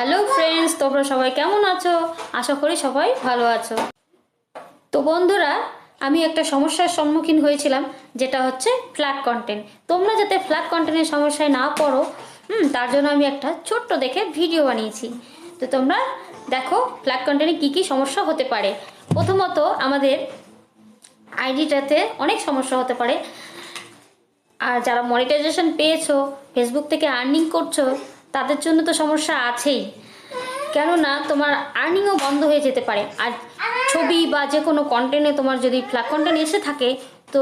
Hello friends, তোমরা সবাই কেমন আছো? আশা করি সবাই ভালো আছো। তো বন্ধুরা, আমি একটা সমস্যার সম্মুখীন হয়েছিলাম, যেটা হচ্ছে ফ্ল্যাগ কন্টেন্ট। তোমরা যাতে ফ্ল্যাগ কন্টেন্টের সমস্যায় না পড়ো, তার জন্য আমি একটা ছোট্ট দেখে ভিডিও বানিয়েছি। তো তোমরা দেখো ফ্ল্যাগ কন্টেন্টে কী কী সমস্যা হতে পারে। প্রথমত, আমাদের আইডিটাতে অনেক সমস্যা হতে পারে। আর যারা মনিটাইজেশন পেয়েছো, ফেসবুক থেকে আর্নিং করছো, তাদের জন্য তো সমস্যা আছেই। কেননা তোমার আর্নিংও বন্ধ হয়ে যেতে পারে। আর ছবি বা যে কোনো কন্টেন্টে তোমার যদি ফ্ল্যাগ কন্টেন্ট এসে থাকে, তো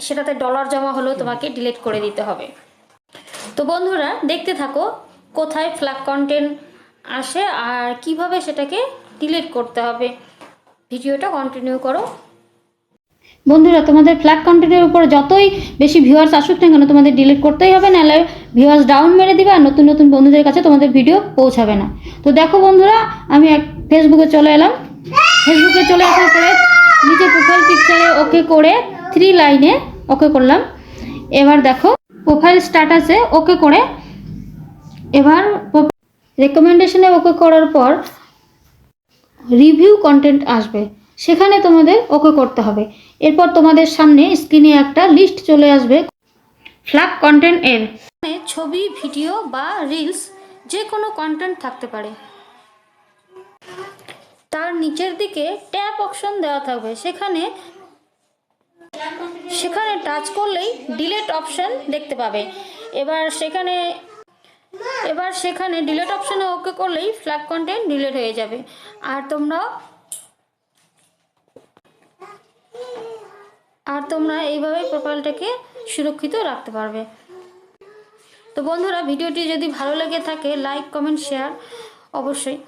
সেটাতে ডলার জমা হলেও তোমাকে ডিলিট করে দিতে হবে। তো বন্ধুরা, দেখতে থাকো কোথায় ফ্ল্যাগ কন্টেন্ট আসে আর কিভাবে সেটাকে ডিলিট করতে হবে। ভিডিওটা কন্টিনিউ করো। বন্ধুরা, তোমাদের ফ্ল্যাগ কন্টেন্টের উপর যতই বেশি ভিউয়ার্স আসুক না কেন, তোমাদের ডিলিট করতেই হবে, নাহলে ভিউয়ার্স ডাউন মেরে দিবে আর নতুন নতুন বন্ধুদের কাছে তোমাদের ভিডিও পৌঁছাবে না। তো দেখো বন্ধুরা, আমি ফেসবুকে চলে এলাম। ফেসবুকে চলে আসার পরে নিচে প্রোফাইল পিকচারে ওকে করে 3 লাইনে ওকে করলাম। এবার দেখো প্রোফাইল স্ট্যাটাসে ওকে করে, এবার রেকমেন্ডেশনে ওকে করার পর রিভিউ কন্টেন্ট আসবে, সেখানে তোমাদের ওকে করতে হবে। এরপর তোমাদের সামনে স্ক্রিনে একটা লিস্ট চলে আসবে ফ্ল্যাগ কন্টেন্ট এর। ছবি, ভিডিও বা রিলস যে কোনো কন্টেন্ট থাকতে পারে। তার নিচের দিকে ট্যাব অপশন দেওয়া থাকবে, সেখানে টাচ করলেই ডিলিট অপশন দেখতে পাবে। এবার সেখানে ডিলিট অপশনে ওকে করলেই ফ্ল্যাগ কন্টেন্ট ডিলিট হয়ে যাবে। আর তোমরা এইভাবে প্রোফাইলটাকে সুরক্ষিত রাখতে পারবে। তো বন্ধুরা, ভিডিওটি যদি ভালো লেগে থাকে লাইক, কমেন্ট, শেয়ার অবশ্যই।